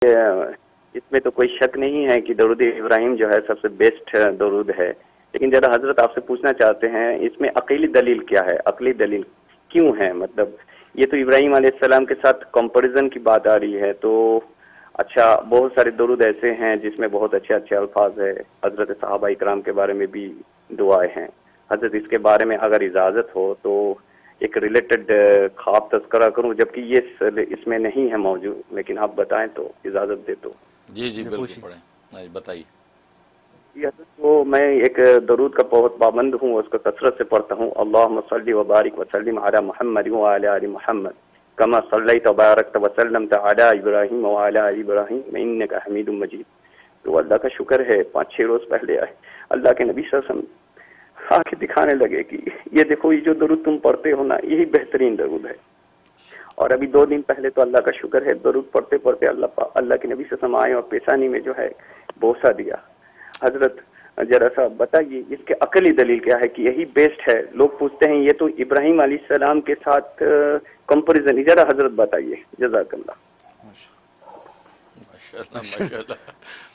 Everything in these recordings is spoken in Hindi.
इसमें तो कोई शक नहीं है कि दरूद इब्राहिम जो है सबसे बेस्ट दरूद है। लेकिन जरा हजरत आपसे पूछना चाहते हैं, इसमें अकीली दलील क्या है? अकली दलील क्यों है? मतलब ये तो इब्राहिम अलैहिस्सलाम के साथ कंपैरिजन की बात आ रही है, तो अच्छा बहुत सारे दरूद ऐसे हैं जिसमें बहुत अच्छे अच्छे अल्फाज है। हजरत सहाबा इकराम के बारे में भी दुआएं हैं। हजरत इसके बारे में अगर इजाजत हो तो एक रिलेटेड ख्वाब तस्करा करूं, जबकि ये इसमें नहीं है मौजूद, लेकिन आप बताएं तो इजाजत दे तो। जी जी बिल्कुल पढ़ें, बताइए। तो मैं एक दरूद का बहुत पाबंद हूँ, उसको कसरत से पढ़ता हूँ। अल्लाहुम्मा सल्ली व बारिक व सल्लिम अला मुहम्मद व अला आलि मुहम्मद कमा सल्लैत व बारकत व सल्लमत अला इब्राहिम व अला आलि इब्राहिम इन्नका हमीदुम मजीद। तो अल्लाह का शुक्र है 5-6 रोज पहले आए अल्लाह के नबी सल्लल्लाहु अलैहि वसल्लम आके दिखाने लगे कि ये देखो, ये जो दरूद तुम पढ़ते हो ना, यही बेहतरीन दरूद है। और अभी 2 दिन पहले तो अल्लाह का शुक्र है दरूद पढ़ते पढ़ते अल्लाह के नबी सल्लल्लाहु अलैहि वसल्लम आए और पेशानी में जो है बोसा दिया। हजरत जरा सा बताइए इसके अकली दलील क्या है कि यही बेस्ट है? लोग पूछते हैं ये तो इब्राहिम अलैहिस्सलाम के साथ कंपैरिजन, जरा हजरत बताइए, जज़ाकल्लाह।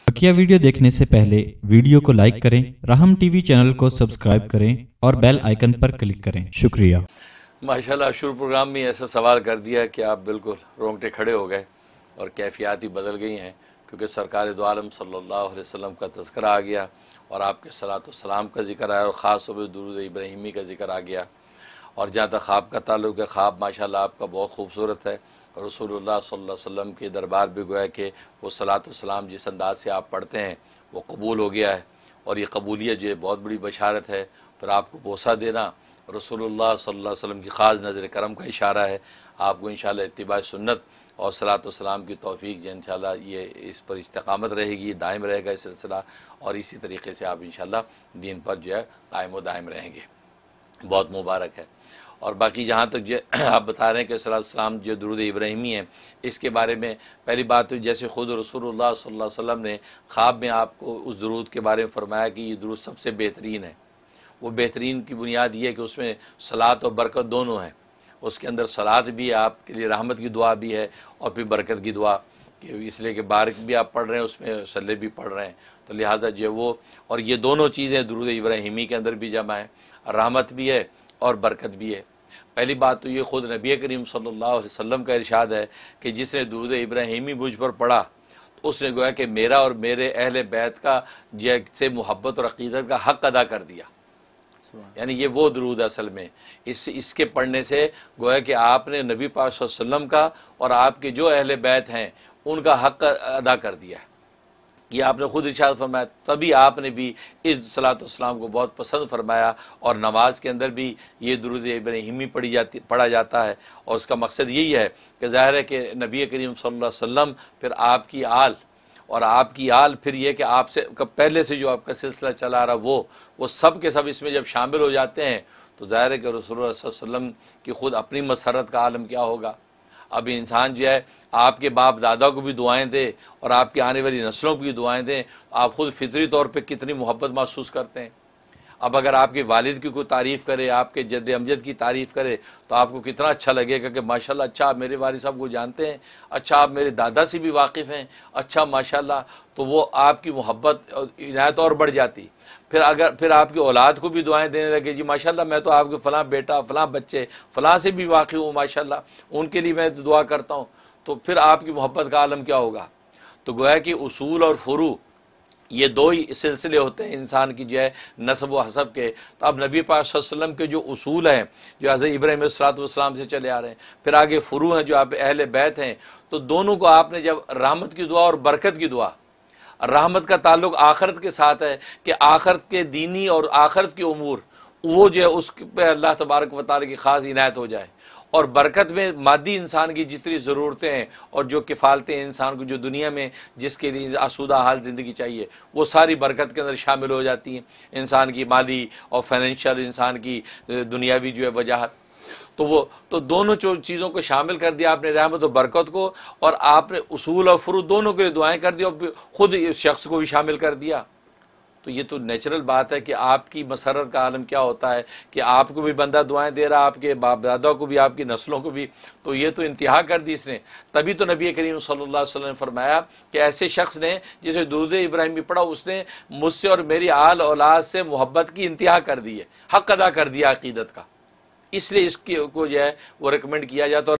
बकिया वीडियो देखने से पहले वीडियो को लाइक करें, राहम टीवी चैनल को सब्सक्राइब करें और बेल आइकन पर क्लिक करें। शुक्रिया। माशाल्लाह, शुरू प्रोग्राम में ऐसा सवाल कर दिया कि आप बिल्कुल रोंगटे खड़े हो गए और कैफियत ही बदल गई हैं, क्योंकि सरकार दो आलम सल्लल्लाहु अलैहि वसल्लम का तज़किरा आ गया और आपके सलात व सलाम का जिक्र आया और ख़ास तौर पर दुरूद इब्राहिमी का जिक्र आ गया। और जहाँ तक ख्वाब का ताल्लुक है, ख्वाब माशाल्लाह आपका बहुत खूबसूरत है। रसूलुल्लाह सल्लल्लाहु अलैहि वसल्लम के दरबार भी गोया कि वो सलात व सलाम जिस अंदाज से आप पढ़ते हैं वो कबूल हो गया है, और ये कबूलियत जो है बहुत बड़ी बशारत है। फिर आपको बोसा देना रसूलुल्लाह सल्लल्लाहु अलैहि वसल्लम की ख़ास नज़र करम का इशारा है। आपको इंशाअल्लाह इत्तिबा सुन्नत और सलात व सलाम की तौफीक जो इंशाअल्लाह ये इस पर इस्तिकामत रहेगी, दायम रहेगा इस सिलसिला, और इसी तरीके से आप इंशाअल्लाह दीन पर जो है कायम व दायम रहेंगे। बहुत मुबारक है। और बाकी जहाँ तक जो आप बता रहे हैं कि सलात सलाम जो दुरूद इब्राहिमी है, इसके बारे में पहली बात तो जैसे ख़ुद रसूलुल्लाह सल्लल्लाहु अलैहि वसल्लम ने ख्वाब में आपको उस दुरूद के बारे में फ़रमाया कि ये दुरूद सबसे बेहतरीन है। वो बेहतरीन की बुनियाद ये है कि उसमें सलात और बरकत दोनों हैं। उसके अंदर सलात भी है, आपके लिए रहमत की दुआ भी है, और फिर बरकत की दुआ, कि इसलिए कि बारिक भी आप पढ़ रहे हैं, उसमें सल्ले भी पढ़ रहे हैं, तो लिहाजा जो है वो, और ये दोनों चीज़ें दुरूद इब्राहिमी के अंदर भी जमा है, रहमत भी है और बरकत भी है। पहली बात तो ये ख़ुद नबी करीम सल्लल्लाहु अलैहि वसल्लम का इरशाद है कि जिसने दुरूद इब्राहिमी मुझ पर पढ़ा तो उसने गोया कि मेरा और मेरे अहले बैत का जैसे मोहब्बत और अक़ीदत का हक़ अदा कर दिया। यानी ये वो दुरूद असल में इसके पढ़ने से गोया कि आपने नबी पाक सल्लल्लाहु अलैहि वसल्लम का और आपके जो अहले बैत हैं उनका हक़ अदा कर दिया। ये आपने खुद इरशाद फरमाया, तभी आपने भी इस सलात वस्सलाम को बहुत पसंद फरमाया, और नमाज के अंदर भी ये दुरूद इब्राहिमी पढ़ा जाता है। और उसका मकसद यही है कि ज़ाहिर है कि नबी करीम सल्लल्लाहु अलैहि वसल्लम, फिर आपकी आल, और आपकी आल फिर ये कि आपसे पहले से जो आपका सिलसिला चला आ रहा वो सब के सब इसमें जब शामिल हो जाते हैं, तो ज़ाहिर है कि रसूलुल्लाह सल्लल्लाहु अलैहि वसल्लम की ख़ुद अपनी मसरत का आलम क्या होगा। अब इंसान जो है आपके बाप दादा को भी दुआएं दे और आपकी आने वाली नस्लों को भी दुआएं दें, आप ख़ुद फितरी तौर पे कितनी मोहब्बत महसूस करते हैं। अब अगर आपके वालिद की कोई तारीफ़ करे, आपके जद्द अमजद की तारीफ़ करे, तो आपको कितना अच्छा लगेगा कि माशाल्लाह, अच्छा आप मेरे वालिद साहब को जानते हैं, अच्छा आप मेरे दादा से भी वाकिफ़ हैं, अच्छा माशाल्लाह, तो वो आपकी मोहब्बत इनायत और बढ़ जाती। फिर आपकी औलाद को भी दुआएं देने लगे, जी माशाल्लाह मैं तो आपके फ़लाँ बेटा, फ़लाँ बच्चे, फ़लाँ से भी वाकिफ़ हूँ माशाल्लाह, उनके लिए मैं दुआ करता हूँ, तो फिर आपकी मोहब्बत का आलम क्या होगा। तो गोया कि उसूल और फ़ुरू ये दो ही सिलसिले होते हैं इंसान की जो है नस्ब व हसब के। तो अब नबी पाक सल्लल्लाहु अलैहि वसल्लम के जो उसूल हैं जो हज़रत इब्राहीम अलैहिस्सलाम से चले आ रहे हैं, फिर आगे फ़ुरू हैं जो आप अहले बैत हैं, तो दोनों को आपने जब रहमत की दुआ और बरकत की दुआ, रहमत का ताल्लुक़ आखरत के साथ है कि आखरत के दीनी और आखरत के उमूर वो जो है उस पर अल्लाह तबारक व तआला की ख़ास इनायत हो जाए, और बरकत में मादी इंसान की जितनी ज़रूरतें हैं और जो किफ़ालतें इंसान को जो दुनिया में जिसके लिए आसूदा हाल ज़िंदगी चाहिए, वो सारी बरकत के अंदर शामिल हो जाती हैं। इंसान की माली और फाइनेंशियल, इंसान की दुनियावी जो है वजाहत, तो दोनों चीज़ों को शामिल कर दिया आपने, रहमत और बरकत को, और आपने उसूल और फ़ुरू दोनों के लिए दुआएं कर दी, और ख़ुद इस शख्स को भी शामिल कर दिया। तो ये तो नेचुरल बात है कि आपकी मसरत का आलम क्या होता है कि आपको भी बंदा दुआएं दे रहा, आपके बाप दादा को भी, आपकी नस्लों को भी। तो ये तो इंतहा कर दी इसने। तभी तो नबी करीम सल्लल्लाहु अलैहि वसल्लम ने फरमाया कि ऐसे शख्स ने जिसे दुरूद इब्राहिम भी पढ़ा, उसने मुझसे और मेरी आल औलाद से मोहब्बत की इंतहा कर दी है, हक अदा कर दिया अकीदत का। इसलिए इसकी को जो है वो रिकमेंड किया जाता है।